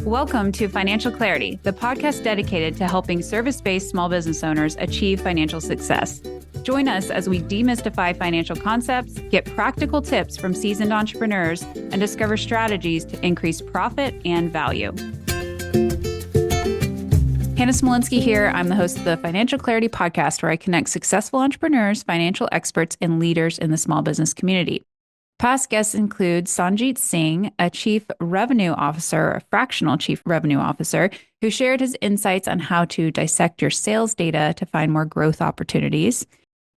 Welcome to Financial Clarity, the podcast dedicated to helping service-based small business owners achieve financial success. Join us as we demystify financial concepts, get practical tips from seasoned entrepreneurs, and discover strategies to increase profit and value. Hannah Smolinski here. I'm the host of the Financial Clarity podcast, where I connect successful entrepreneurs, financial experts, and leaders in the small business community. Past guests include Sanjit Singh, a chief revenue officer, a fractional chief revenue officer, who shared his insights on how to dissect your sales data to find more growth opportunities.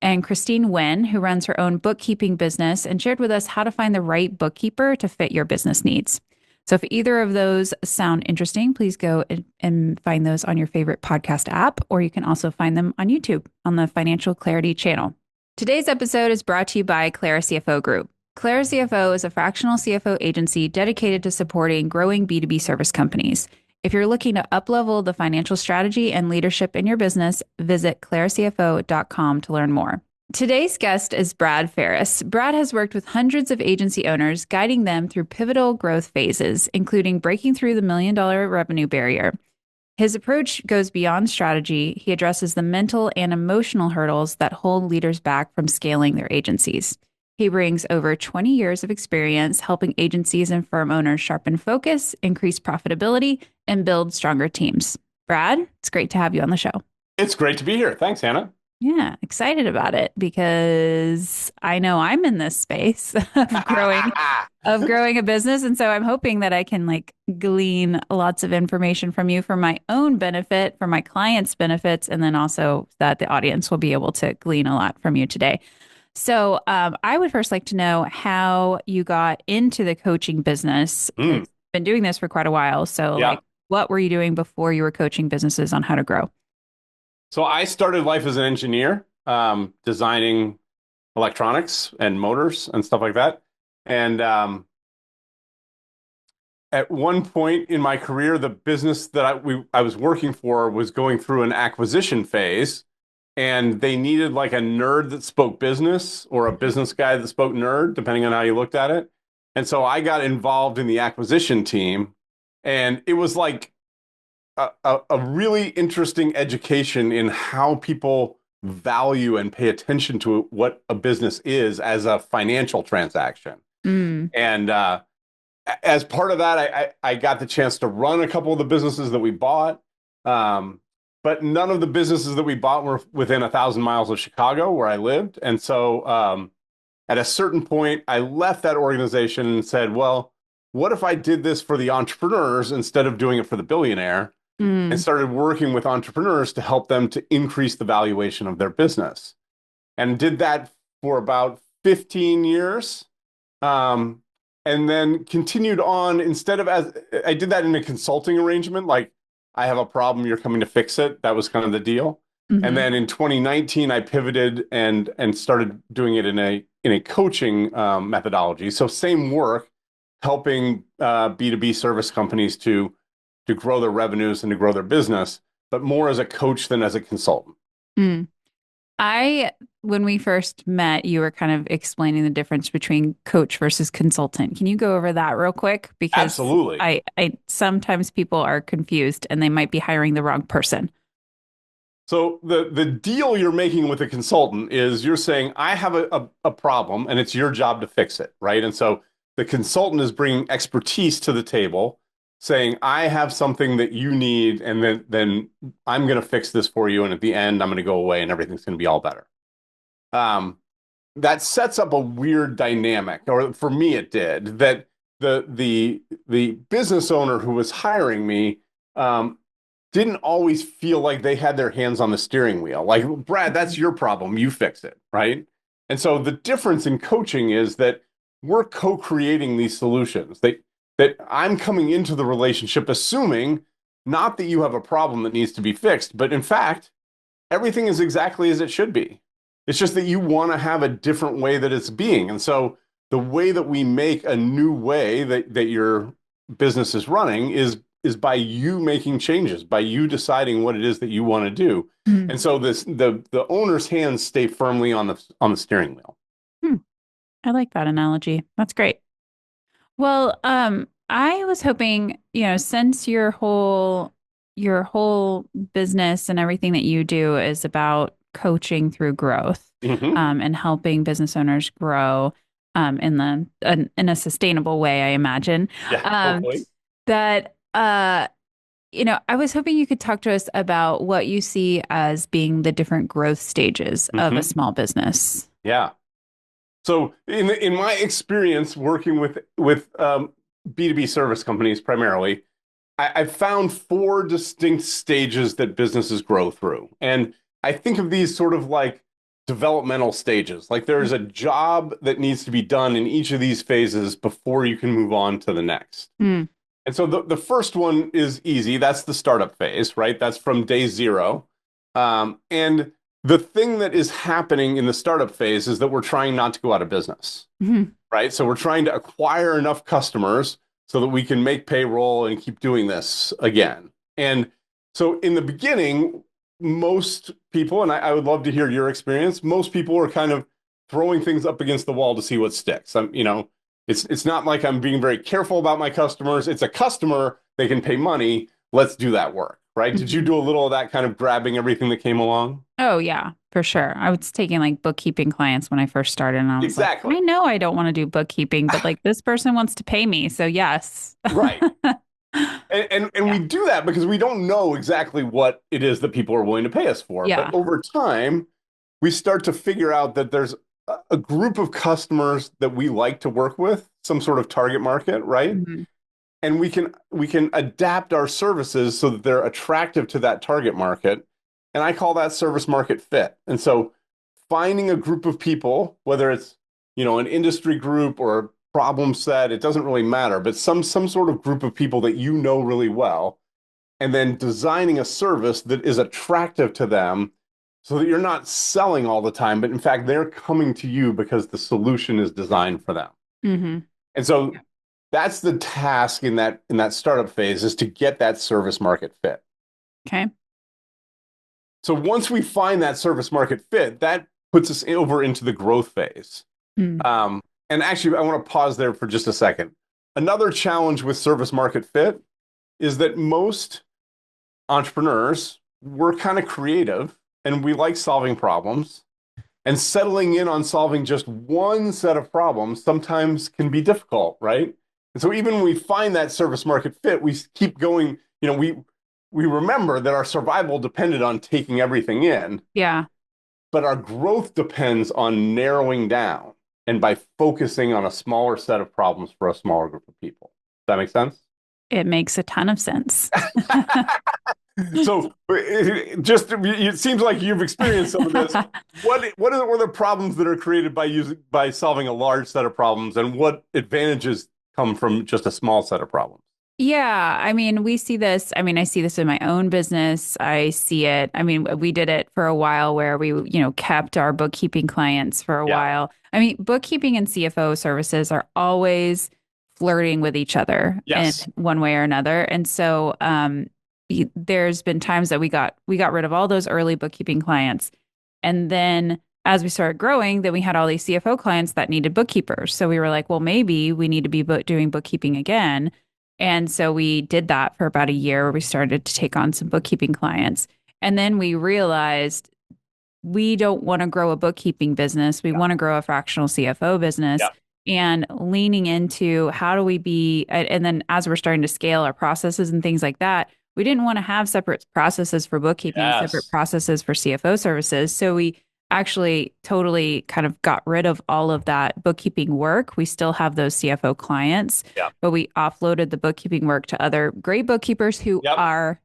And Christine Wen, who runs her own bookkeeping business and shared with us how to find the right bookkeeper to fit your business needs. So if either of those sound interesting, please go and find those on your favorite podcast app, or you can also find them on YouTube on the Financial Clarity channel. Today's episode is brought to you by Clara CFO Group. Clara CFO is a fractional CFO agency dedicated to supporting growing B2B service companies. If you're looking to uplevel the financial strategy and leadership in your business, visit claracfo.com to learn more. Today's guest is Brad Farris. Brad has worked with hundreds of agency owners, guiding them through pivotal growth phases, including breaking through the $1 million revenue barrier. His approach goes beyond strategy. He addresses the mental and emotional hurdles that hold leaders back from scaling their agencies. He brings over 20 years of experience helping agencies and firm owners sharpen focus, increase profitability, and build stronger teams. Brad, it's great to have you on the show. It's great to be here. Thanks, Hannah. Yeah, excited about it because I know I'm in this space of growing a business. And so I'm hoping that I can glean lots of information from you for my own benefit, for my clients' benefits, and then also that the audience will be able to glean a lot from you today. So I would first like to know how you got into the coaching business. You've been doing this for quite a while. So what were you doing before you were coaching businesses on how to grow? So I started life as an engineer, designing electronics and motors and stuff like that. And at one point in my career, the business that I was working for was going through an acquisition phase. And they needed like a nerd that spoke business or a business guy that spoke nerd, depending on how you looked at it. And so I got involved in the acquisition team. And it was like a really interesting education in how people value and pay attention to what a business is as a financial transaction. And as part of that, I got the chance to run a couple of the businesses that we bought. But none of the businesses that we bought were within 1,000 miles of Chicago, where I lived. And so at a certain point, I left that organization and said, well, what if I did this for the entrepreneurs instead of doing it for the billionaire? And started working with entrepreneurs to help them to increase the valuation of their business. And did that for about 15 years. And then continued on I did that in a consulting arrangement, like, I have a problem, you're coming to fix it. That was kind of the deal. And then in 2019, I pivoted and started doing it in a coaching methodology. So same work, helping B2B service companies to grow their revenues and to grow their business, but more as a coach than as a consultant. When we first met, you were kind of explaining the difference between coach versus consultant. Can you go over that real quick? Because absolutely. I sometimes people are confused and they might be hiring the wrong person. So the deal you're making with a consultant is you're saying, I have a problem and it's your job to fix it, right? And so the consultant is bringing expertise to the table, saying, I have something that you need, and then I'm going to fix this for you. And at the end, I'm going to go away and everything's going to be all better. That sets up a weird dynamic, or for me, it did, that the business owner who was hiring me didn't always feel like they had their hands on the steering wheel. Like, Brad, that's your problem. You fix it, right? And so the difference in coaching is that we're co-creating these solutions. That I'm coming into the relationship assuming not that you have a problem that needs to be fixed, but in fact, everything is exactly as it should be. It's just that you want to have a different way that it's being. And so the way that we make a new way that your business is running is by you making changes, by you deciding what it is that you want to do. And so the owner's hands stay firmly on the steering wheel. I like that analogy. That's great. Well, I was hoping, since your whole business and everything that you do is about coaching through growth, Hmm. and helping business owners grow, in a sustainable way, I imagine. Yeah, Um, hopefully. that I was hoping you could talk to us about what you see as being the different growth stages of a Hmm. small business. Yeah. So in my experience working with B2B service companies primarily, I've found four distinct stages that businesses grow through. And I think of these sort of like developmental stages. Like there's a job that needs to be done in each of these phases before you can move on to the next. Mm, And so the first one is easy. That's the startup phase, right? That's from day zero. And the thing that is happening in the startup phase is that we're trying not to go out of business, mhm, right? So we're trying to acquire enough customers so that we can make payroll and keep doing this again. And so in the beginning, most people, and I would love to hear your experience, most people are kind of throwing things up against the wall to see what sticks. It's not like I'm being very careful about my customers. It's a customer, they can pay money. Let's do that work, right? Did you mhm. do a little of that kind of grabbing everything that came along? Oh, yeah, for sure. I was taking like bookkeeping clients when I first started, and I was like, Exactly. I know I don't want to do bookkeeping, but like this person wants to pay me. So, yes. Right. And we Yeah. do that because we don't know exactly what it is that people are willing to pay us for. But Yeah. over time, we start to figure out that there's a group of customers that we like to work with, some sort of target market, right? Mhm. And we can adapt our services so that they're attractive to that target market. And I call that service market fit. And so finding a group of people, whether it's, an industry group or a problem set, it doesn't really matter, but some sort of group of people that you know really well, and then designing a service that is attractive to them so that you're not selling all the time, but in fact they're coming to you because the solution is designed for them. Mhm. And so that's the task in that startup phase is to get that service market fit. Okay. So once we find that service market fit, that puts us over into the growth phase. Mm. And actually, I want to pause there for just a second. Another challenge with service market fit is that most entrepreneurs, we're kind of creative and we like solving problems. And settling in on solving just one set of problems sometimes can be difficult, right? And so even when we find that service market fit, we keep going, we remember that our survival depended on taking everything in, Yeah. but our growth depends on narrowing down and by focusing on a smaller set of problems for a smaller group of people. Does that make sense? It makes a ton of sense. So it seems like you've experienced some of this. What are the problems that are created by solving a large set of problems, and what advantages come from just a small set of problems? Yeah, I mean, we see this. I mean, I see this in my own business. I see it. I mean, we did it for a while where we, kept our bookkeeping clients for a Yeah. while. I mean, bookkeeping and CFO services are always flirting with each other in Yes. one way or another. And so, there's been times that we got rid of all those early bookkeeping clients, and then as we started growing, then we had all these CFO clients that needed bookkeepers. So we were like, well, maybe we need to be doing bookkeeping again. And so we did that for about a year where we started to take on some bookkeeping clients. And then we realized we don't want to grow a bookkeeping business. We Yeah. want to grow a fractional CFO business. Yeah. And leaning into how do we be, and then as we're starting to scale our processes and things like that, we didn't want to have separate processes for bookkeeping and separate Yes. processes for CFO services. So we actually totally kind of got rid of all of that bookkeeping work. We still have those CFO clients, Yeah. but we offloaded the bookkeeping work to other great bookkeepers who Yep. are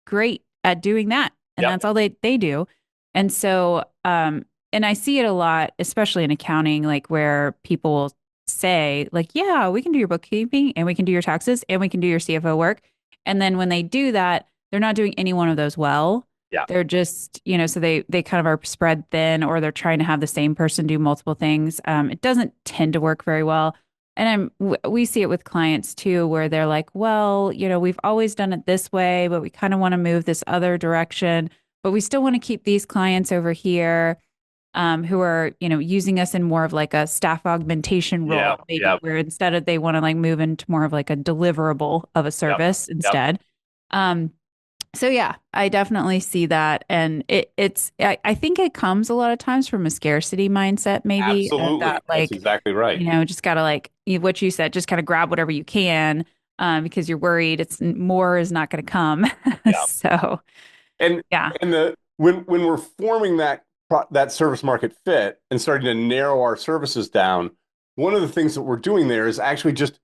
great at doing that. And Yep. that's all they do. And so, and I see it a lot, especially in accounting, like where people will say, like, yeah, we can do your bookkeeping and we can do your taxes and we can do your CFO work. And then when they do that, they're not doing any one of those well. Yeah. They're just, so they kind of are spread thin, or they're trying to have the same person do multiple things. It doesn't tend to work very well. And we see it with clients too, where they're like, well, we've always done it this way, but we kind of want to move this other direction, but we still want to keep these clients over here. who are, using us in more of like a staff augmentation Yeah, role, maybe yeah, where instead of they want to like move into more of like a deliverable of a yep, service yep. instead. Um, so yeah, I definitely see that. And I think it comes a lot of times from a scarcity mindset, maybe, and Absolutely. that That's like, exactly right. just gotta like what you said, just kind of grab whatever you can, because you're worried it's more is not going to come. Yeah. So And yeah. the when we're forming that service market fit and starting to narrow our services down, one of the things that we're doing there is actually just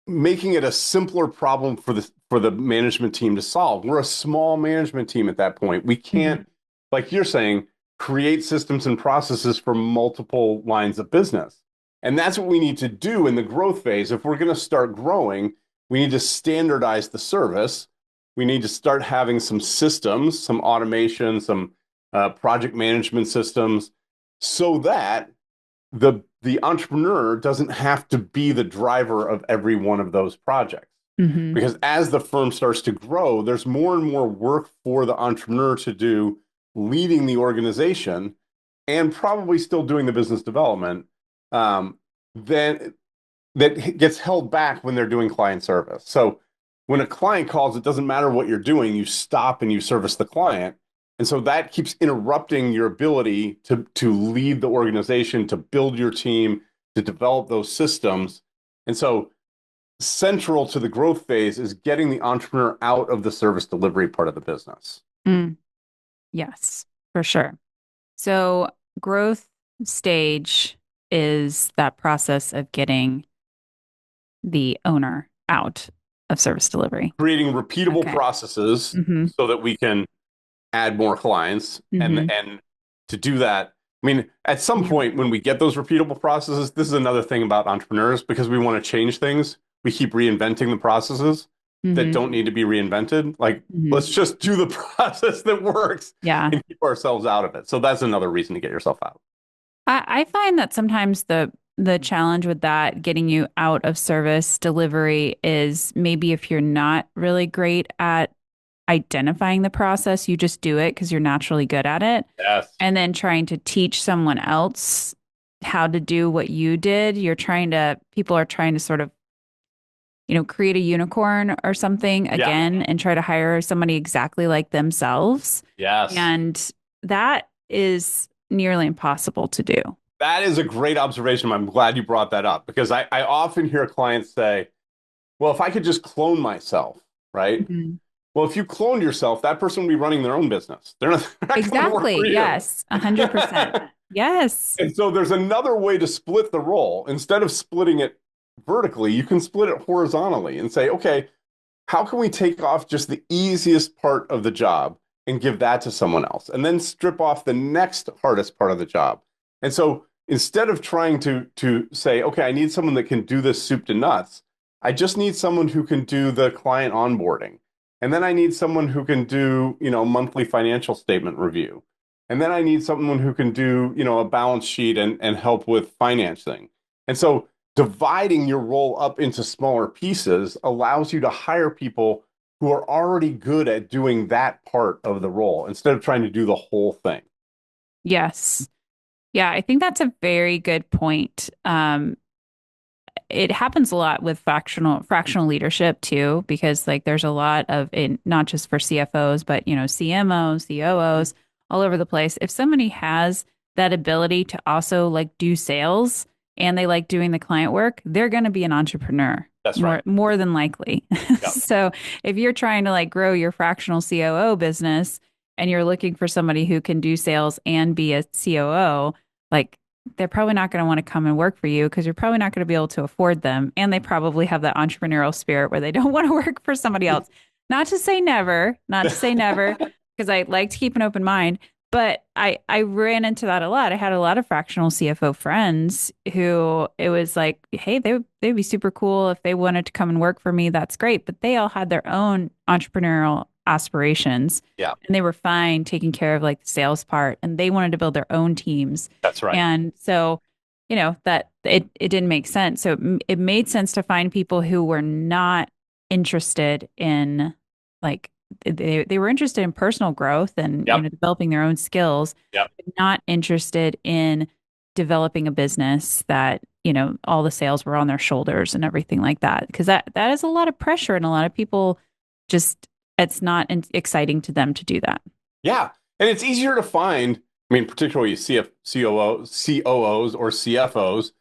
making it a simpler problem for the management team to solve. We're a small management team at that point. We Mhm. can't, like you're saying, create systems and processes for multiple lines of business. And that's what we need to do in the growth phase. If we're going to start growing, we need to standardize the service. We need to start having some systems, some automation, some project management systems, so that the entrepreneur doesn't have to be the driver of every one of those projects. Mhm. Because as the firm starts to grow, there's more and more work for the entrepreneur to do, leading the organization and probably still doing the business development, then that gets held back when they're doing client service. So when a client calls, it doesn't matter what you're doing, you stop and you service the client. And so that keeps interrupting your ability to lead the organization, to build your team, to develop those systems. And so central to the growth phase is getting the entrepreneur out of the service delivery part of the business. Mm. Yes, for sure. So growth stage is that process of getting the owner out of service delivery. Creating repeatable Okay. processes Mm-hmm. so that we can add more clients. Mm-hmm. And to do that, I mean, at some Yeah. point when we get those repeatable processes, this is another thing about entrepreneurs because we want to change things. We keep reinventing the processes that Mm-hmm. don't need to be reinvented. Like, Mm-hmm. let's just do the process that works Yeah. and keep ourselves out of it. So that's another reason to get yourself out. I find that sometimes the challenge with that getting you out of service delivery is maybe if you're not really great at identifying the process, you just do it because you're naturally good at it. Yes. And then trying to teach someone else how to do what you did, people are trying to sort of, create a unicorn or something Yeah. again and try to hire somebody exactly like themselves. Yes. And that is nearly impossible to do. That is a great observation. I'm glad you brought that up because I often hear clients say, well, if I could just clone myself, right? Mhm. Well, if you cloned yourself, that person would be running their own business. They're not coming to work Exactly. for you. Yes. 100%. Yes. And so there's another way to split the role. Instead of splitting it vertically, you can split it horizontally and say, okay, how can we take off just the easiest part of the job and give that to someone else? And then strip off the next hardest part of the job. And so instead of trying to say, okay, I need someone that can do this soup to nuts, I just need someone who can do the client onboarding. And then I need someone who can do, monthly financial statement review. And then I need someone who can do, a balance sheet and help with financing. And so dividing your role up into smaller pieces allows you to hire people who are already good at doing that part of the role instead of trying to do the whole thing. Yes. Yeah, I think that's a very good point. It happens a lot with fractional leadership too, because like there's a lot of it, not just for CFOs, but CMOs, COOs, all over the place. If somebody has that ability to also like do sales and they like doing the client work, they're going to be an entrepreneur That's right. more than likely. Yeah. So if you're trying to like grow your fractional COO business and you're looking for somebody who can do sales and be a COO, like they're probably not going to want to come and work for you because you're probably not going to be able to afford them. And they probably have that entrepreneurial spirit where they don't want to work for somebody else. Not to say never, because I like to keep an open mind. But I ran into that a lot. I had a lot of fractional CFO friends who it was like, hey, they'd be super cool if they wanted to come and work for me. That's great. But they all had their own entrepreneurial aspirations Yeah, and they were fine taking care of like the sales part and they wanted to build their own teams. that's right. And so, that it didn't make sense. So it made sense to find people who were not interested in like they were interested in personal growth and, Yep. developing their own skills, Yep. but not interested in developing a business that, all the sales were on their shoulders and everything like that. Because that is a lot of pressure, and a lot of people just, it's not exciting to them to do that. Yeah. And it's easier to find, I mean, particularly COOs or CFOs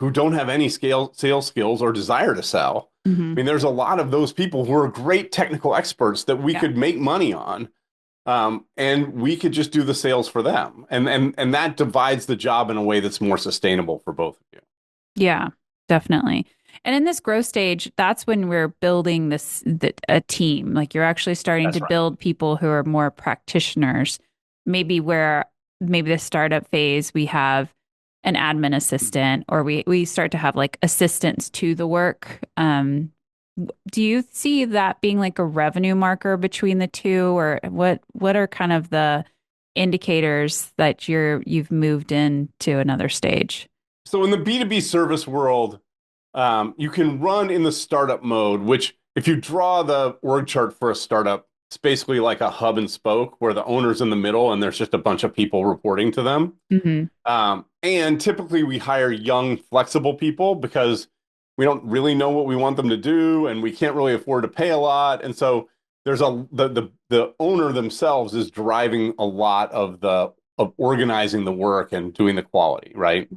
who don't have any sales skills or desire to sell. Hmm. I mean, there's a lot of those people who are great technical experts that we Yeah. could make money on, and we could just do the sales for them. And that divides the job in a way that's more sustainable for both of you. Yeah, definitely. And in this growth stage, that's when we're building a team. Like you're actually starting to That's right. build people who are more practitioners. Maybe the startup phase, we have an admin assistant, or we start to have like assistants to the work. Do you see that being like a revenue marker between the two, or what are kind of the indicators that you've moved into another stage? So in the B2B service world, you can run in the startup mode, which if you draw the org chart for a startup, it's basically like a hub and spoke where the owner's in the middle and there's just a bunch of people reporting to them. Hmm. And typically we hire young, flexible people because we don't really know what we want them to do and we can't really afford to pay a lot. And so the owner themselves is driving a lot of the of organizing the work and doing the quality, right?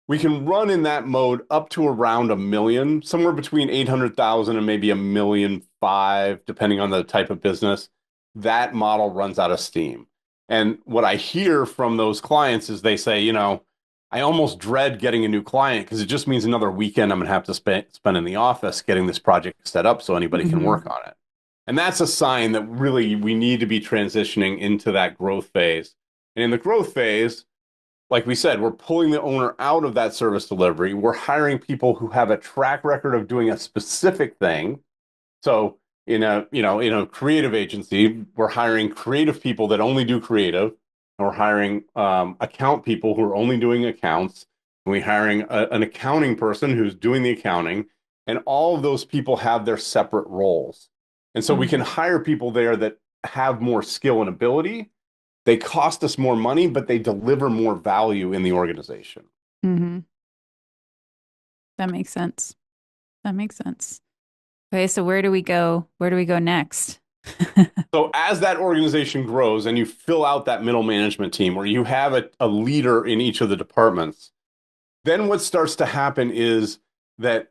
We can run in that mode up to around 1 million, somewhere between 800,000 and maybe 1,500,000, depending on the type of business. That model runs out of steam. And what I hear from those clients is they say, I almost dread getting a new client because it just means another weekend I'm going to have to spend in the office getting this project set up so anybody can Hmm. work on it. And that's a sign that really we need to be transitioning into that growth phase. And in the growth phase, like we said, we're pulling the owner out of that service delivery. We're hiring people who have a track record of doing a specific thing. So in a creative agency, we're hiring creative people that only do creative. And we're hiring account people who are only doing accounts. And we're hiring an accounting person who's doing the accounting. And all of those people have their separate roles. And so we can Hmm. hire people there that have more skill and ability. They cost us more money, but they deliver more value in the organization. Hmm. That makes sense. That makes sense. Okay, so where do we go? Where do we go next? So as that organization grows and you fill out that middle management team where you have a leader in each of the departments, then what starts to happen is that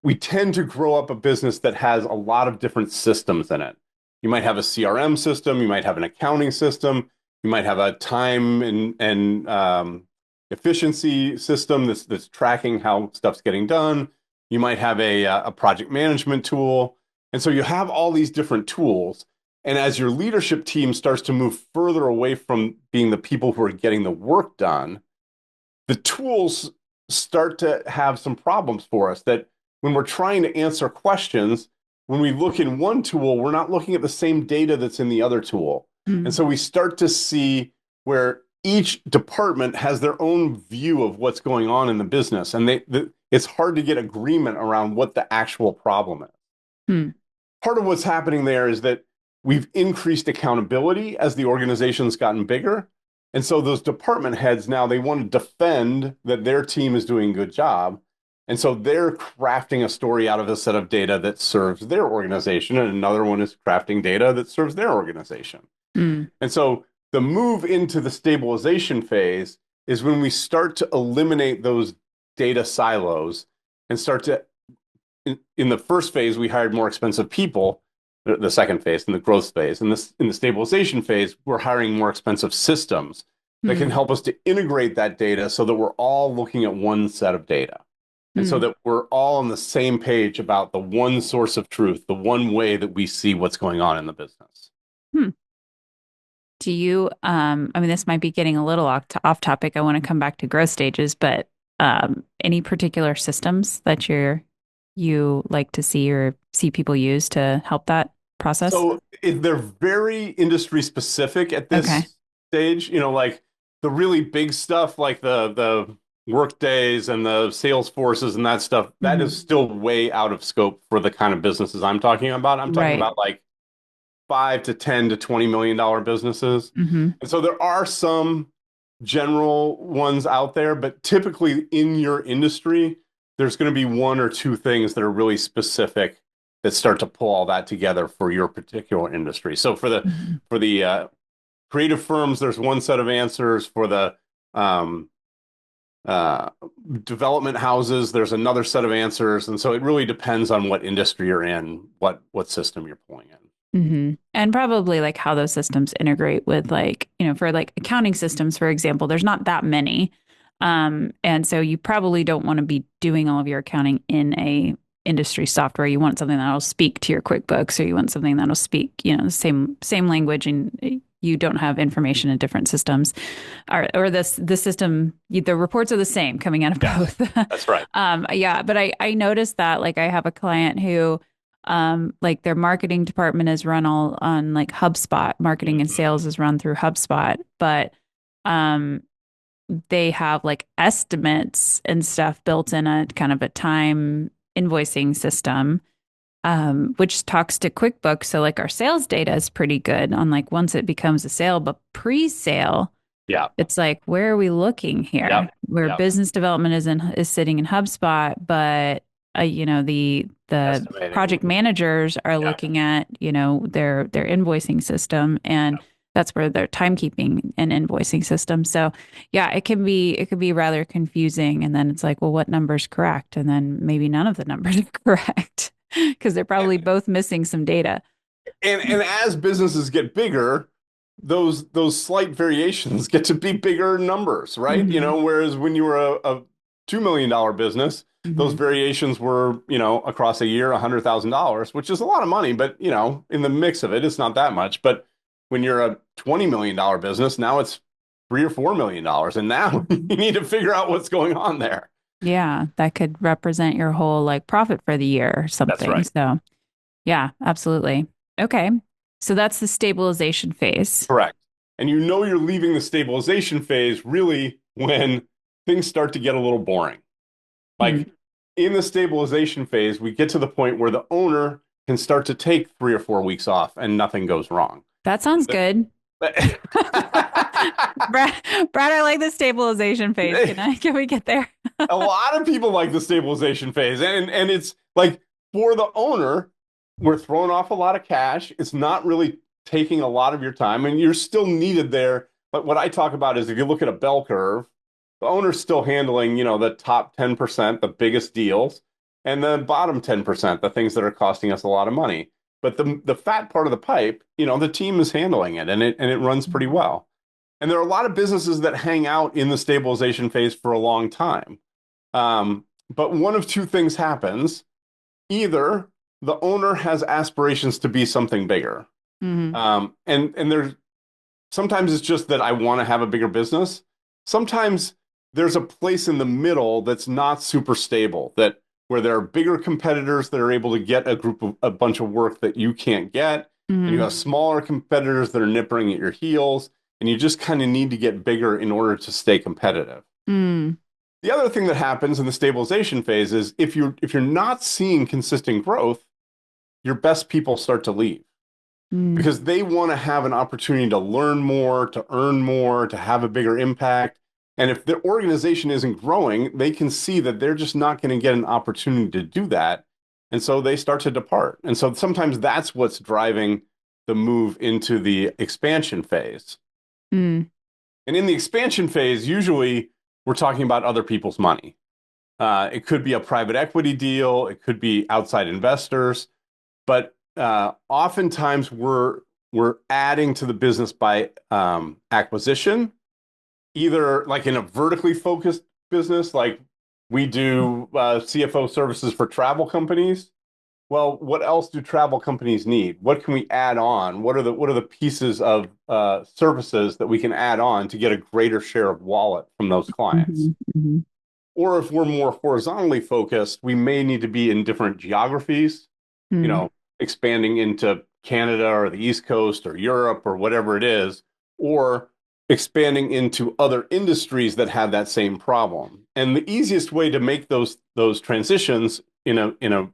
we tend to grow up a business that has a lot of different systems in it. You might have a CRM system, you might have an accounting system, you might have a time and efficiency system that's tracking how stuff's getting done. You might have a project management tool. And so you have all these different tools. And as your leadership team starts to move further away from being the people who are getting the work done, the tools start to have some problems for us that when we're trying to answer questions, when we look in one tool, we're not looking at the same data that's in the other tool. And Mm. so we start to see where each department has their own view of what's going on in the business. And it's hard to get agreement around what the actual problem is. Hmm. Part of what's happening there is that we've increased accountability as the organization's gotten bigger. And so those department heads now they want to defend that their team is doing a good job. And so they're crafting a story out of a set of data that serves their organization, and another one is crafting data that serves their organization. Mm. And so the move into the stabilization phase is when we start to eliminate those data silos and start to in the first phase, we hired more expensive people. The second phase, in the growth phase, and this in the stabilization phase, we're hiring more expensive systems that can Mm. help us to integrate that data so that we're all looking at one set of data, and so Mm. that we're all on the same page about the one source of truth, the one way that we see what's going on in the business. Hmm. Do you, I mean, this might be getting a little off topic. I want to come back to growth stages, but any particular systems that you like to see or see people use to help that process? So they're very industry specific at Okay. this stage. Like the really big stuff, like the work days and the sales forces and that stuff, that is Hmm. still way out of scope for the kind of businesses I'm talking about. I'm talking Right. about like $5 to $10 to $20 million businesses. Hmm. And so there are some general ones out there, but typically in your industry, there's going to be one or two things that are really specific that start to pull all that together for your particular industry. So for the creative firms, there's one set of answers. For the um, uh, development houses, there's another set of answers. And so it really depends on what industry you're in, what system you're pulling in. And probably like how those systems integrate with like, for like accounting systems, for example, there's not that many. And so you probably don't want to be doing all of your accounting in a industry software. You want something that'll speak to your QuickBooks, or you want something that'll speak, the same language, and you don't have information in different systems. Or the system, the reports are the same coming out of both. That's right. Yeah, but I noticed that like I have a client who like their marketing department is run all on like HubSpot. Marketing and sales is run through HubSpot, but they have like estimates and stuff built in a kind of a time invoicing system, which talks to QuickBooks. So like our sales data is pretty good on like once it becomes a sale, but pre-sale, Yeah. it's like, where are we looking here? Yep. Where Yep. business development is sitting in HubSpot, but the Estimating. project managers are Yeah. looking at, their invoicing system, and that's where their timekeeping and invoicing system. So yeah, it can be rather confusing. And then it's like, well, what number's correct? And then maybe none of the numbers are correct because they're probably both missing some data. And as businesses get bigger, those slight variations get to be bigger numbers, right? Hmm. Whereas when you were a $2 million business, those Hmm. variations were, across a year, $100,000, which is a lot of money, but in the mix of it, it's not that much. But when you're a $20 million business, now it's $3 or $4 million, and now you need to figure out what's going on there. Yeah, that could represent your whole like profit for the year or That's something. right. So yeah, absolutely. Okay. So that's the stabilization phase. Correct. And you're leaving the stabilization phase really when things start to get a little boring. Hmm. Like in the stabilization phase, we get to the point where the owner can start to take 3 or 4 weeks off and nothing goes wrong. That sounds good. Brad, I like the stabilization phase. Can we get there? A lot of people like the stabilization phase, and it's like for the owner, we're throwing off a lot of cash. It's not really taking a lot of your time, and you're still needed there. But what I talk about is if you look at a bell curve, the owner's still handling, the top 10%, the biggest deals, and the bottom 10%, the things that are costing us a lot of money. But the fat part of the pipe, the team is handling it, and it runs pretty well. And there are a lot of businesses that hang out in the stabilization phase for a long time. But one of two things happens. Either the owner has aspirations to be something bigger. Hmm. And there's sometimes it's just that I want to have a bigger business. Sometimes there's a place in the middle that's not super stable, that where there are bigger competitors that are able to get a bunch of work that you can't get. And you Hmm. have smaller competitors that are nipping at your heels, and you just kind of need to get bigger in order to stay competitive. Hmm. The other thing that happens in the stabilization phase is if you're not seeing consistent growth, your best people start to leave Hmm. because they want to have an opportunity to learn more, to earn more, to have a bigger impact. And if the organization isn't growing, they can see that they're just not going to get an opportunity to do that. And so they start to depart. And so sometimes that's what's driving the move into the expansion phase. Hmm. And in the expansion phase, usually we're talking about other people's money. It could be a private equity deal, it could be outside investors, but oftentimes we're adding to the business by acquisition, either like in a vertically focused business, like we do CFO services for travel companies. Well, what else do travel companies need? What can we add on? What are the pieces of services that we can add on to get a greater share of wallet from those clients? Hmm. Hmm. Or if we're more horizontally focused, we may need to be in different geographies, Hmm. expanding into Canada or the East Coast or Europe or whatever it is, or expanding into other industries that have that same problem. And the easiest way to make those transitions in a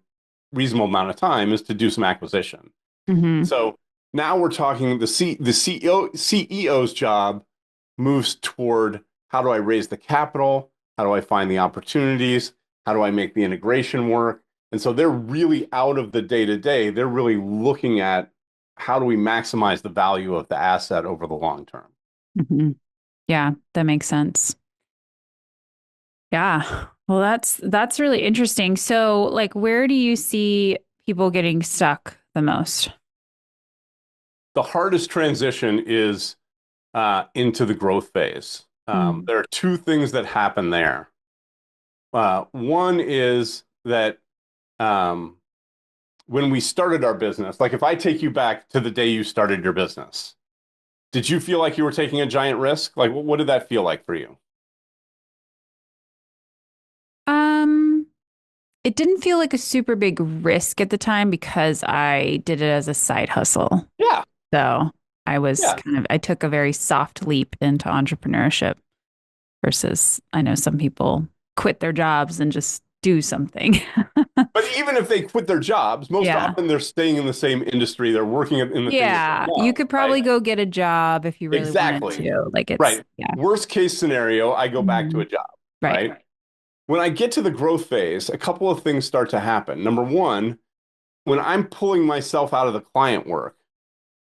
reasonable amount of time is to do some acquisition. Hmm. So Now we're talking the CEO's job moves toward how do I raise the capital? How do I find the opportunities? How do I make the integration work? And so they're really out of the day to day. They're really looking at how do we maximize the value of the asset over the long term. Hmm. Yeah, that makes sense. Yeah. Well, that's really interesting. So, like, where do you see people getting stuck the most? The hardest transition is into the growth phase. Mm. There are two things that happen there. One is that um, when we started our business, like if I take you back to the day you started your business, did you feel like you were taking a giant risk? Like, what did that feel like for you? Um, it didn't feel like a super big risk at the time because I did it as a side hustle. Yeah, So yeah. I took a very soft leap into entrepreneurship versus I know some people quit their jobs and just do something. But even if they quit their jobs, most Yeah. often they're staying in the same industry. They're working in the thing that they Yeah. You love, could right? probably go get a job if you really wanted Exactly. to. Like it's, Right. yeah. Worst case scenario, I go back to a Mhm. job, Right. right? When I get to the growth phase, a couple of things start to happen. Number one, when I'm pulling myself out of the client work,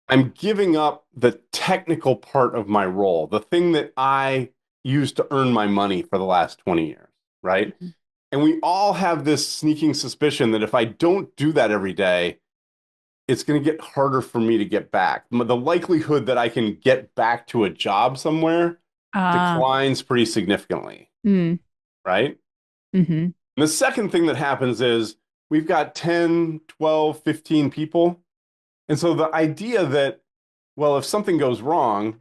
I'm giving up the technical part of my role, the thing that I used to earn my money for the last 20 years, right? Mhm. And we all have this sneaking suspicion that if I don't do that every day, it's going to get harder for me to get back. The likelihood that I can get back to a job somewhere Uh, declines pretty significantly, mm, right? hmm. And the second thing that happens is we've got 10, 12, 15 people. And so the idea that, well, if something goes wrong,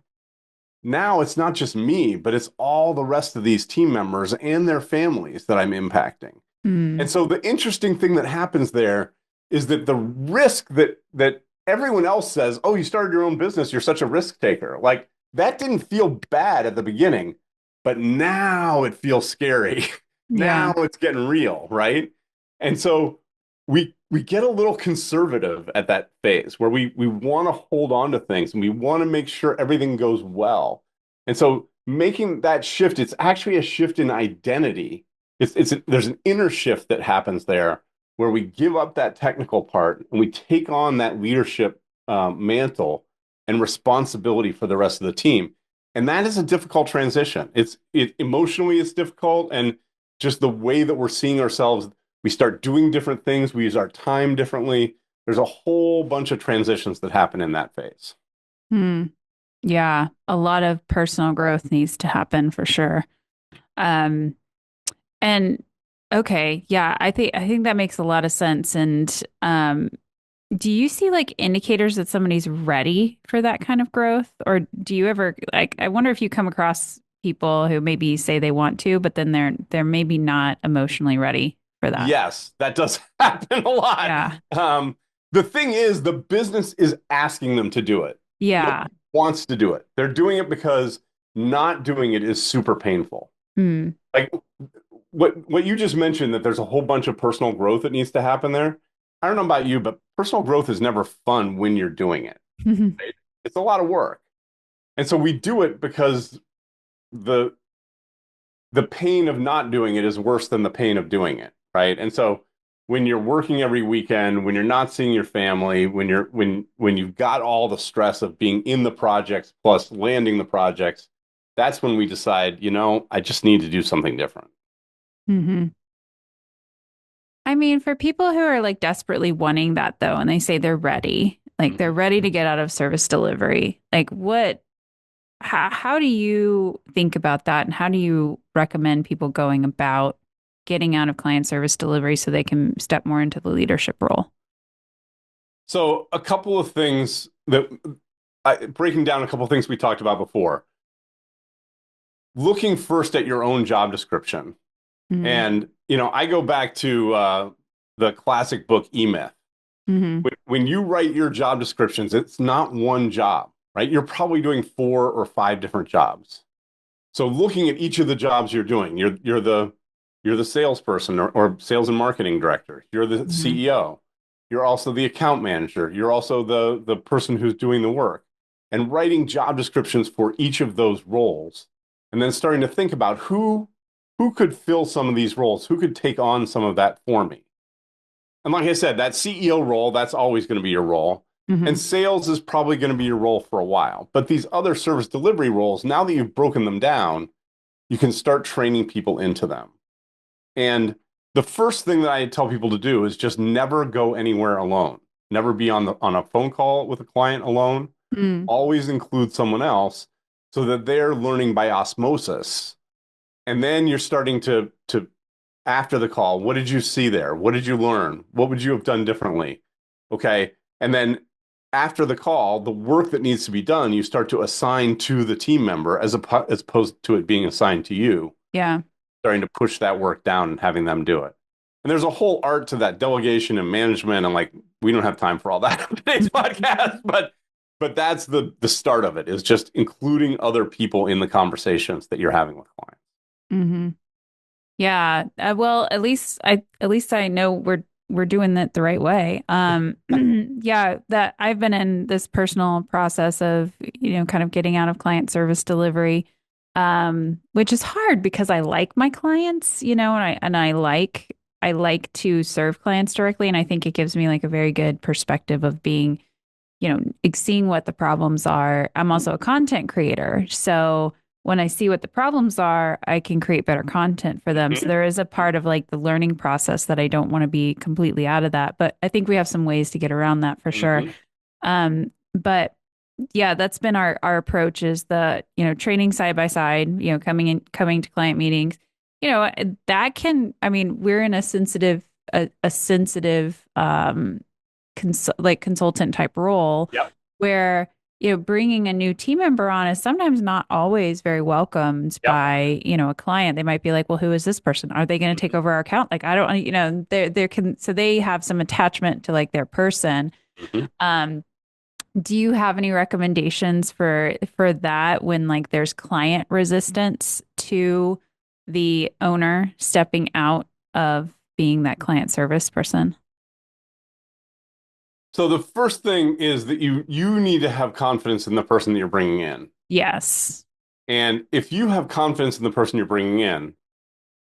now it's not just me, but it's all the rest of these team members and their families that I'm impacting. Mm, And so the interesting thing that happens there is that the risk that everyone else says, "Oh, you started your own business, you're such a risk taker." Like that didn't feel bad at the beginning, but now it feels scary. Now yeah. it's getting real, right? And so we get a little conservative at that phase where we want to hold on to things and we want to make sure everything goes well. And so making that shift, it's actually a shift in identity. There's an inner shift that happens there where we give up that technical part and we take on that leadership mantle and responsibility for the rest of the team. And that is a difficult transition. Emotionally it's difficult, and just the way that we're seeing ourselves, we start doing different things, we use our time differently. There's a whole bunch of transitions that happen in that phase. Mm, yeah. A lot of personal growth needs to happen for sure. Um, and okay, yeah, I think that makes a lot of sense. And do you see like indicators that somebody's ready for that kind of growth? Or do you ever like I wonder if you come across people who maybe say they want to, but then they're maybe not emotionally ready for that. Yes, that does happen a lot. Yeah. Um, the thing is, the business is asking them to do it. Yeah. Nobody wants to do it. They're doing it because not doing it is super painful. Mm. Like what you just mentioned, that there's a whole bunch of personal growth that needs to happen there. I don't know about you, but personal growth is never fun when you're doing it. Right? It's a lot of work. And so we do it because the the pain of not doing it is worse than the pain of doing it, right? And so when you're working every weekend, when you're not seeing your family, when you've got all the stress of being in the projects plus landing the projects, that's when we decide, I just need to do something different. Hmm. I mean, for people who are like desperately wanting that though, and they say they're ready, like they're Mhm. ready to get out of service delivery, like how do you think about that? And how do you recommend people going about getting out of client service delivery so they can step more into the leadership role? So a couple of things breaking down a couple of things we talked about before. Looking first at your own job description. Mm-hmm. And, I go back to the classic book, E-Myth. Hmm. When you write your job descriptions, it's not one job, right? You're probably doing 4 or 5 different jobs. So looking at each of the jobs you're doing, you're the salesperson or sales and marketing director. You're the Hmm. CEO. You're also the account manager. You're also the person who's doing the work. And writing job descriptions for each of those roles, and then starting to think about who could fill some of these roles, who could take on some of that for me. And like I said, that CEO role, that's always going to be your role. Hmm. And sales is probably going to be your role for a while. But these other service delivery roles, now that you've broken them down, you can start training people into them. And the first thing that I tell people to do is just never go anywhere alone. Never be on a phone call with a client alone. Mm. Always include someone else so that they're learning by osmosis. And then you're starting to after the call, what did you see there? What did you learn? What would you have done differently? Okay. And then after the call, the work that needs to be done, you start to assign to the team member as opposed to it being assigned to you, Yeah. starting to push that work down and having them do it. And there's a whole art to that delegation and management. And like, we don't have time for all that on today's podcast, but that's the start of it, is just including other people in the conversations that you're having with clients. Hmm. Yeah. Well, at least I know we're doing it the right way. Yeah, that I've been in this personal process of, kind of getting out of client service delivery, which is hard because I like my clients, and I like to serve clients directly, and I think it gives me like a very good perspective of being, seeing what the problems are. I'm also a content creator, so when I see what the problems are, I can create better content for them. So Mhm. there is a part of like the learning process that I don't want to be completely out of that, but I think we have some ways to get around that for sure. Mhm. But yeah, that's been our approach, is the, training side by side, coming to client meetings. That can, I mean, we're in a sensitive like consultant type role Yep. where, bringing a new team member on is sometimes not always very welcomed Yep. by, a client. They might be like, well, who is this person? Are they going to take over our account? Like, I don't, so they have some attachment to like their person. Mhm. Um, do you have any recommendations for that when like there's client resistance to the owner stepping out of being that client service person? So the first thing is that you need to have confidence in the person that you're bringing in. Yes. And if you have confidence in the person you're bringing in,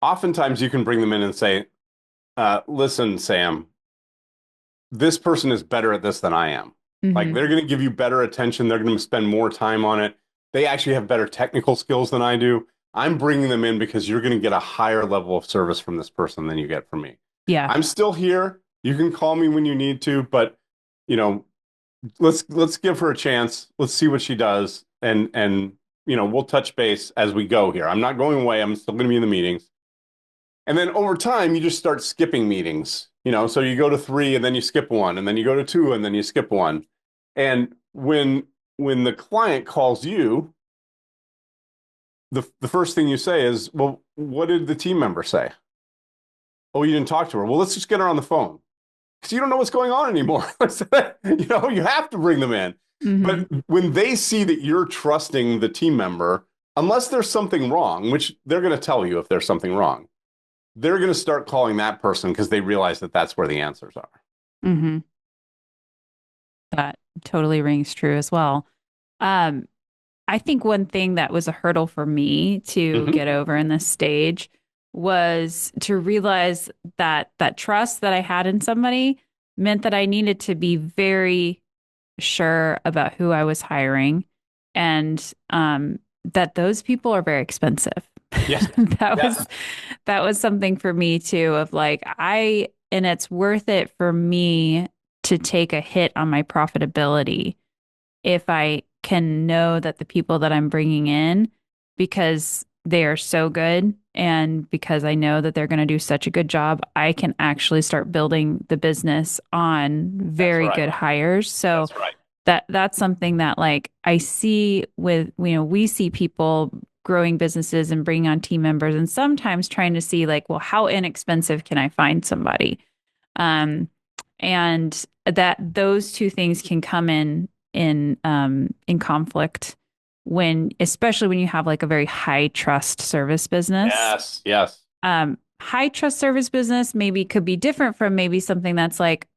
oftentimes you can bring them in and say, listen, Sam, this person is better at this than I am. Like, Hmm. they're going to give you better attention. They're going to spend more time on it. They actually have better technical skills than I do. I'm bringing them in because you're going to get a higher level of service from this person than you get from me. Yeah. I'm still here. You can call me when you need to, but you know, let's give her a chance. Let's see what she does, and we'll touch base as we go here. I'm not going away. I'm still going to be in the meetings. And then over time, you just start skipping meetings. So you go to three and then you skip one, and then you go to two and then you skip one. And when the client calls you, the first thing you say is, well, what did the team member say? Oh, you didn't talk to her. Well, let's just get her on the phone, because you don't know what's going on anymore. You have to bring them in. Hmm. But when they see that you're trusting the team member, unless there's something wrong, which they're going to tell you if there's something wrong, they're going to start calling that person because they realize that that's where the answers are. Hmm. That totally rings true as well. Um, I think one thing that was a hurdle for me to Hmm. get over in this stage was to realize that that trust that I had in somebody meant that I needed to be very sure about who I was hiring, and that those people are very expensive. Yes. That Yes. was that was something for me too, of like, and it's worth it for me to take a hit on my profitability if I can know that the people that I'm bringing in, because they are so good and because I know that they're going to do such a good job, I can actually start building the business on That's very right. good hires. So That's right. that's something that like I see with, we see people growing businesses and bringing on team members, and sometimes trying to see like, well, how inexpensive can I find somebody? Um, and that those two things can come in conflict when, especially when you have like a very high trust service business. Yes. Yes. High trust service business maybe could be different from maybe something that's like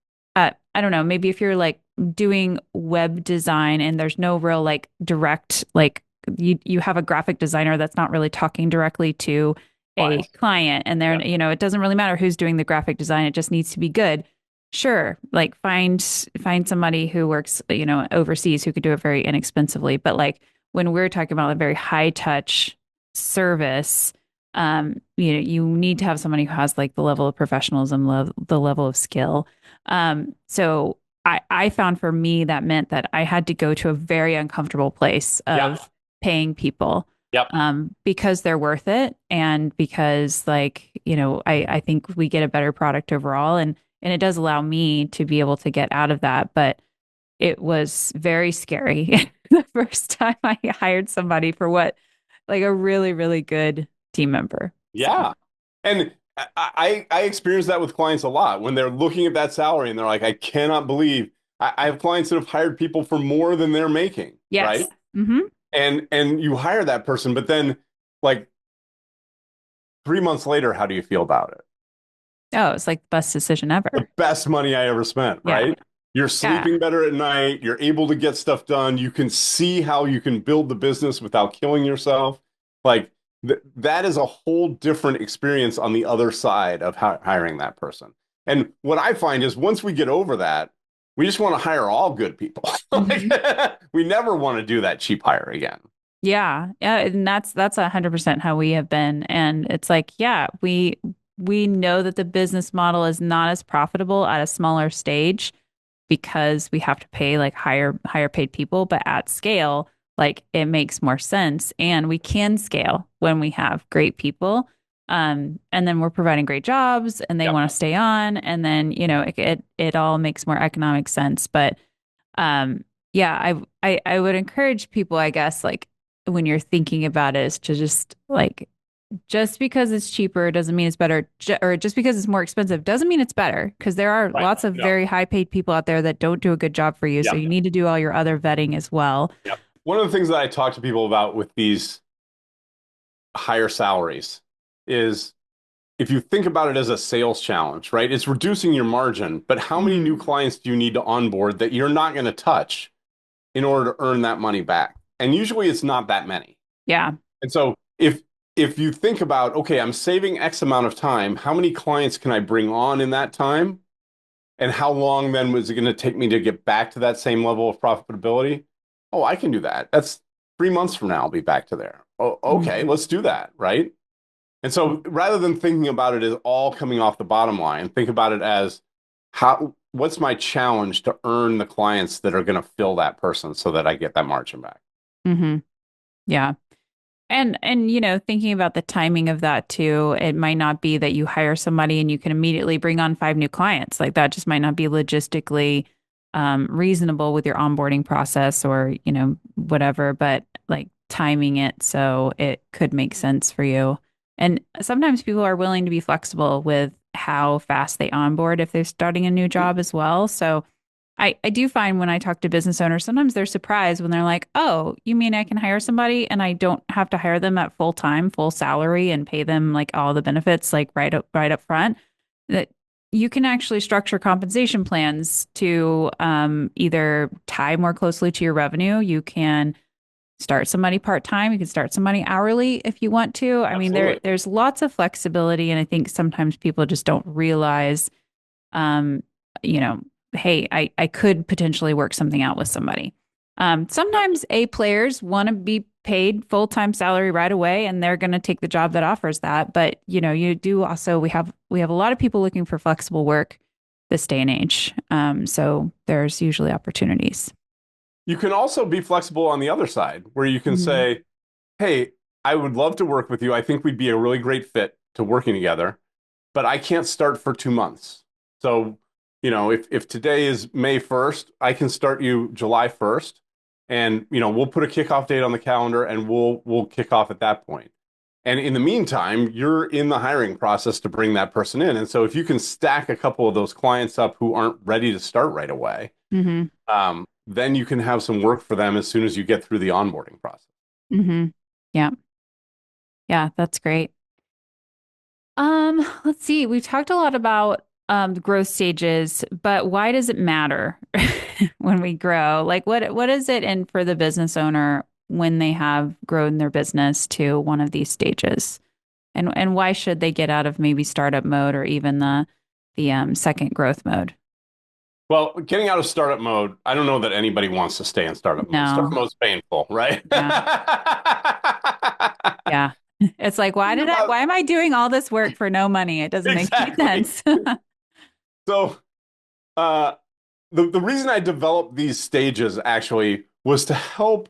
I don't know, maybe if you're like doing web design and there's no real like direct, like you have a graphic designer that's not really talking directly to a Clients. client and they're, Yeah. it doesn't really matter who's doing the graphic design. It just needs to be good. Sure, like find somebody who works, overseas who could do it very inexpensively. But like when we're talking about a very high touch service, you need to have somebody who has like the level of professionalism, the level of skill. So I found for me that meant that I had to go to a very uncomfortable place Yep. of paying people Yep. because they're worth it and because like, I think we get a better product overall and it does allow me to be able to get out of that. But it was very scary the first time I hired somebody for what like a really, really good team member. So Yeah. And I experience that with clients a lot when they're looking at that salary and they're like, I cannot believe I have clients that have hired people for more than they're making, right? yes. Hmm. And you hire that person, but then like 3 months later, how do you feel about it? Oh, it's like the best decision The ever. best money I ever spent, Yeah. right? You're Yeah. sleeping better at night. You're able to get stuff done. You can see how you can build the business without killing yourself. Like that is a whole different experience on the other side of hiring that person. And what I find is once we get over that, we just want to hire all good people. Like, Hmm. we never want to do that cheap hire again. Yeah. Yeah. And that's 100% how we have been. And it's like, yeah, we know that the business model is not as profitable at a smaller stage because we have to pay like higher paid people, but at scale, like it makes more sense. And we can scale when we have great people. And then we're providing great jobs and they Yep. want to stay on. And then, it all makes more economic sense. But yeah, I would encourage people, I guess, like when you're thinking about it, is to just like just because it's cheaper doesn't mean it's better, or just because it's more expensive doesn't mean it's better. Because there are Right. lots of Yep. very high paid people out there that don't do a good job for you. So Yep. you need to do all your other vetting as well. Yep. One of the things that I talk to people about with these higher salaries is if you think about it as a sales challenge, right? It's reducing your margin, but how many new Hmm. clients do you need to onboard that you're not going to touch in order to earn that money back? And usually it's not that many. Yeah. And so if you think about, okay, I'm saving X amount of time, how many clients can I bring on in that time? And how long then was it going to take me to get back to that same level of profitability? Oh, I can do that. That's 3 months from now, I'll be back to there. Oh, okay, Hmm. let's do that, right? And so rather than thinking about it as all coming off the bottom line, think about it as what's my challenge to earn the clients that are going to fill that person so that I get that margin back. Hmm. Yeah. And thinking about the timing of that too, it might not be that you hire somebody and you can immediately bring on five new clients. Like that just might not be logistically reasonable with your onboarding process or, whatever, but like timing it so it could make sense for you. And sometimes people are willing to be flexible with how fast they onboard if they're starting a new job as well. So I do find when I talk to business owners, sometimes they're surprised when they're like, oh, you mean I can hire somebody and I don't have to hire them at full time, full salary and pay them like all the benefits like right up front? That you can actually structure compensation plans to either tie more closely to your revenue. You can start somebody part time. You can start somebody hourly if you want to. I mean, Absolutely. there's lots of flexibility, and I think sometimes people just don't realize um, you know, hey, I could potentially work something out with somebody. Sometimes A players want to be paid full-time salary right away and they're going to take the job that offers that. But, you do also we have a lot of people looking for flexible work this day and age. So there's usually opportunities. You can also be flexible on the other side where you can Hmm. say, hey, I would love to work with you. I think we'd be a really great fit to working together, but I can't start for 2 months. So, if today is May 1st, I can start you July 1st, and we'll put a kickoff date on the calendar and we'll kick off at that point. And in the meantime, you're in the hiring process to bring that person in. And so if you can stack a couple of those clients up who aren't ready to start right away, Hmm. then you can have some work for them as soon as you get through the onboarding process. Hmm. Yeah. Yeah, that's great. Let's see. We've talked a lot about the growth stages, but why does it matter when we grow? Like what is it in for the business owner when they have grown their business to one of these stages? And why should they get out of maybe startup mode or even the second growth mode? Well, getting out of startup mode, I don't know that anybody wants to stay in startup mode. Startup No. mode's painful, right? Yeah. Yeah. It's like, Think about why am I doing all this work for no money? It doesn't make any exactly. sense. So, uh, the reason I developed these stages actually was to help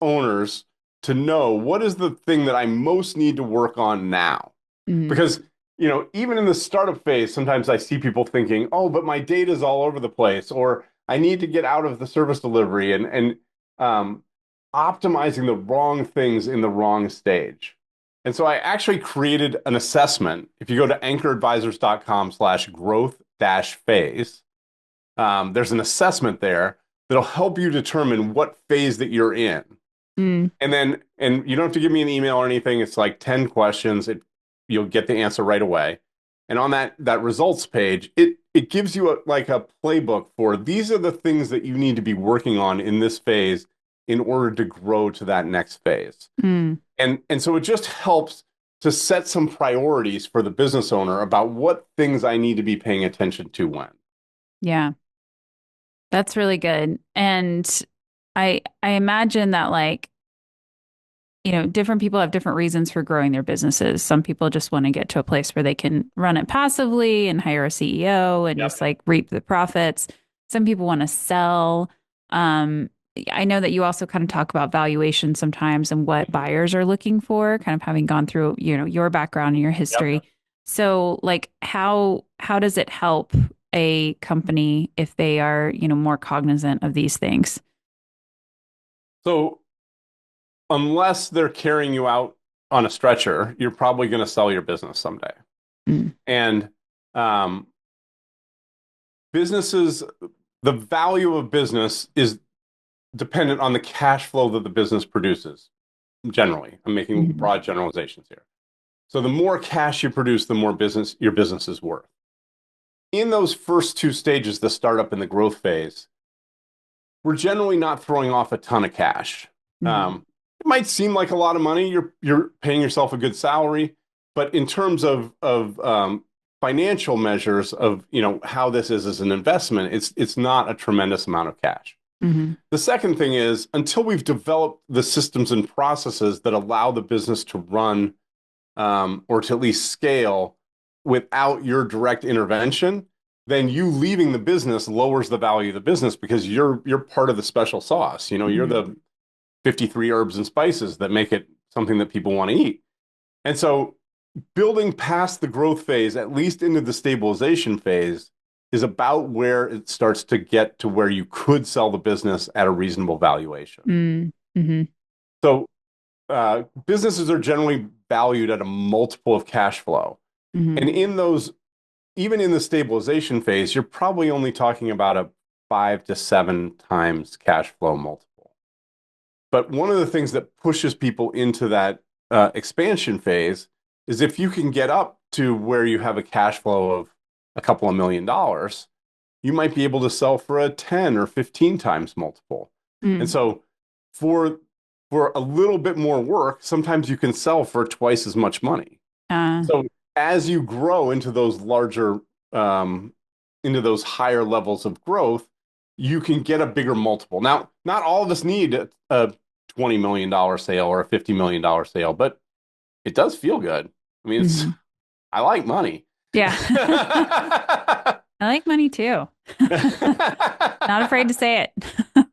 owners to know what is the thing that I most need to work on now. Mm, Because, even in the startup phase, sometimes I see people thinking, oh, but my data's all over the place, or I need to get out of the service delivery and um, optimizing the wrong things in the wrong stage. And so I actually created an assessment. If you go to anchoradvisors.com/growth dash phase, there's an assessment there that'll help you determine what phase that you're in. mm, And you don't have to give me an email or anything. It's like 10 questions. You'll get the answer right away. And on that results page, it gives you like a playbook for these are the things that you need to be working on in this phase in order to grow to that next phase. mm. And so it just helps to set some priorities for the business owner about what things I need to be paying attention to when. Yeah, that's really good. And I imagine that like, different people have different reasons for growing their businesses. Some people just want to get to a place where they can run it passively and hire a CEO and Yep. just like reap the profits. Some people want to sell. Um, I know that you also kind of talk about valuation sometimes and what buyers are looking for, kind of having gone through, your background and your Yep. history. So like how does it help a company if they are, more cognizant of these things? So unless they're carrying you out on a stretcher, you're probably going to sell your business someday. Mm, And um, businesses, the value of business is dependent on the cash flow that the business produces. Generally, I'm making mhm, broad generalizations here. So the more cash you produce, the more business your business is worth. In those first two stages, the startup and the growth phase, we're generally not throwing off a ton of cash. mhm, It might seem like a lot of money. You're paying yourself a good salary, but in terms of financial measures of how this is as an investment, it's not a tremendous amount of cash. mhm, The second thing is until we've developed the systems and processes that allow the business to run or to at least scale without your direct intervention, then you leaving the business lowers the value of the business because you're part of the special sauce. You're mhm. the 53 herbs and spices that make it something that people want to eat. And so building past the growth phase, at least into the stabilization phase, is about where it starts to get to where you could sell the business at a reasonable valuation. Mm, mhm, So businesses are generally valued at a multiple of cash flow. mhm. And in those, even in the stabilization phase, you're probably only talking about a 5 to 7 times cash flow multiple. But one of the things that pushes people into that expansion phase is if you can get up to where you have a cash flow of a couple of $1 million, you might be able to sell for a 10 or 15 times multiple. And Mm. so for for a little bit more work, sometimes you can sell for twice as much money. Uh, So as you grow into those larger, into those higher levels of growth, you can get a bigger multiple. Now, not all of us need a $20 million sale or a $50 million sale, but it does feel good. I mean, mhm. I like money. Yeah. I like money too. Not afraid to say it. So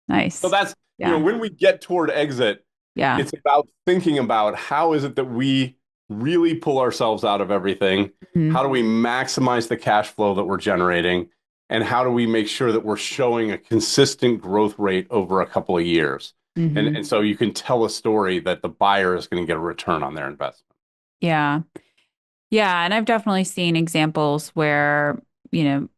Nice. that's, Yeah. when we get toward exit, Yeah. it's about thinking about how is it that we really pull ourselves out of everything? Mhm, How do we maximize the cash flow that we're generating? And how do we make sure that we're showing a consistent growth rate over a couple of years? And, mhm. and so you can tell a story that the buyer is going to get a return on their investment. Yeah. Yeah. And I've definitely seen examples where, you know,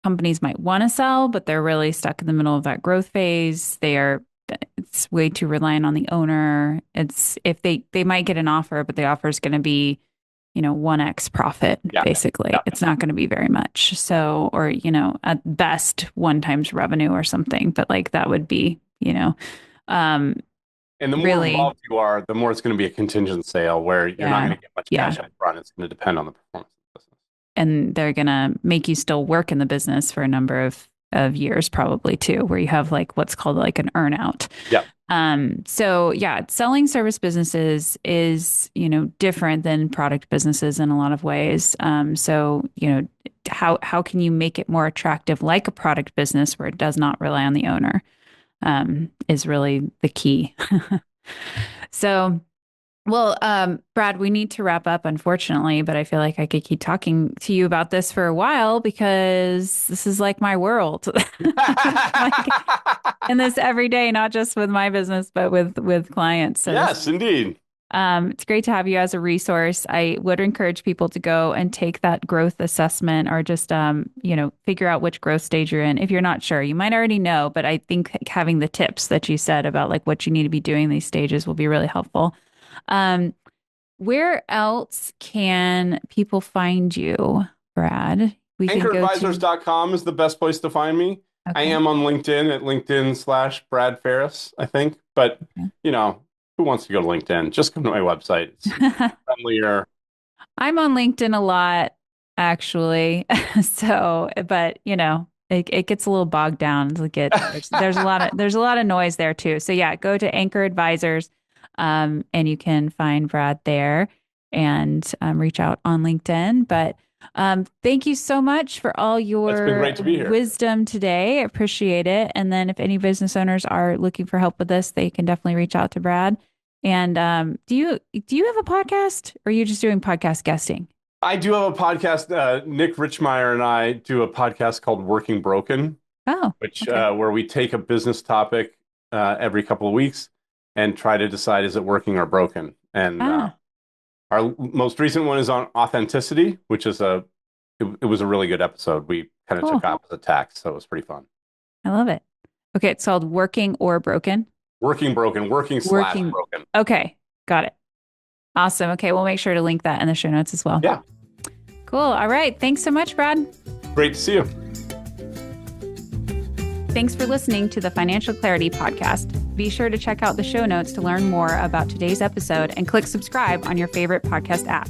companies might want to sell, but they're really stuck in the middle of that growth phase. It's way too reliant on the owner. It's if they might get an offer, but the offer is going to be 1x profit, Yeah. basically. Yeah. It's not going to be very much. So, or, at best 1x revenue or something, but like that would be, um, And the more really, involved you are, the more it's going to be a contingent sale where you're not going yeah, to get much yeah. cash up front. It's going to depend on the performance of the business. And they're going to make you still work in the business for a number of years, probably too, where you have like what's called like an earnout. Yeah. So yeah, selling service businesses is, different than product businesses in a lot of ways. So, how can you make it more attractive like a product business where it does not rely on the owner, is really the key. So, well, Brad, we need to wrap up, unfortunately, but I feel like I could keep talking to you about this for a while because this is like my world. Like, and this every day, not just with my business, but with clients. So Yes, indeed. it's great to have you as a resource. I would encourage people to go and take that growth assessment or just, figure out which growth stage you're in. If you're not sure, you might already know, but I think having the tips that you said about like what you need to be doing in these stages will be really helpful. Um, where else can people find you, Brad? We can go to Anchoradvisors.com is the best place to find me. I Okay. am on LinkedIn at LinkedIn/Brad Farris, I think. But, who wants to go to LinkedIn? Just come to my website. It's friendlier. I'm on LinkedIn a lot, actually. So, but it gets a little bogged down. There's a lot of noise there too. So yeah, go to Anchor Advisors, and you can find Brad there and reach out on LinkedIn. But thank you so much for all It's been your great to be here. wisdom today. I appreciate it. And then if any business owners are looking for help with this, they can definitely reach out to Brad. And do you have a podcast or are you just doing podcast guesting? I do have a podcast. Nick Richmeyer and I do a podcast called Working Broken, Oh, which okay. where we take a business topic every couple of weeks and try to decide is it working or broken. And Ah, our most recent one is on authenticity, which is it was a really good episode. We kind of took cool. opposite tacks, so it was pretty fun. I love it. Okay, it's called Working or Broken. Working broken, working / Working. broken. Okay, got it. Awesome. Okay, we'll make sure to link that in the show notes as well. Yeah. Cool. All right. Thanks so much, Brad. Great to see you. Thanks for listening to the Financial Clarity Podcast. Be sure to check out the show notes to learn more about today's episode and click subscribe on your favorite podcast app.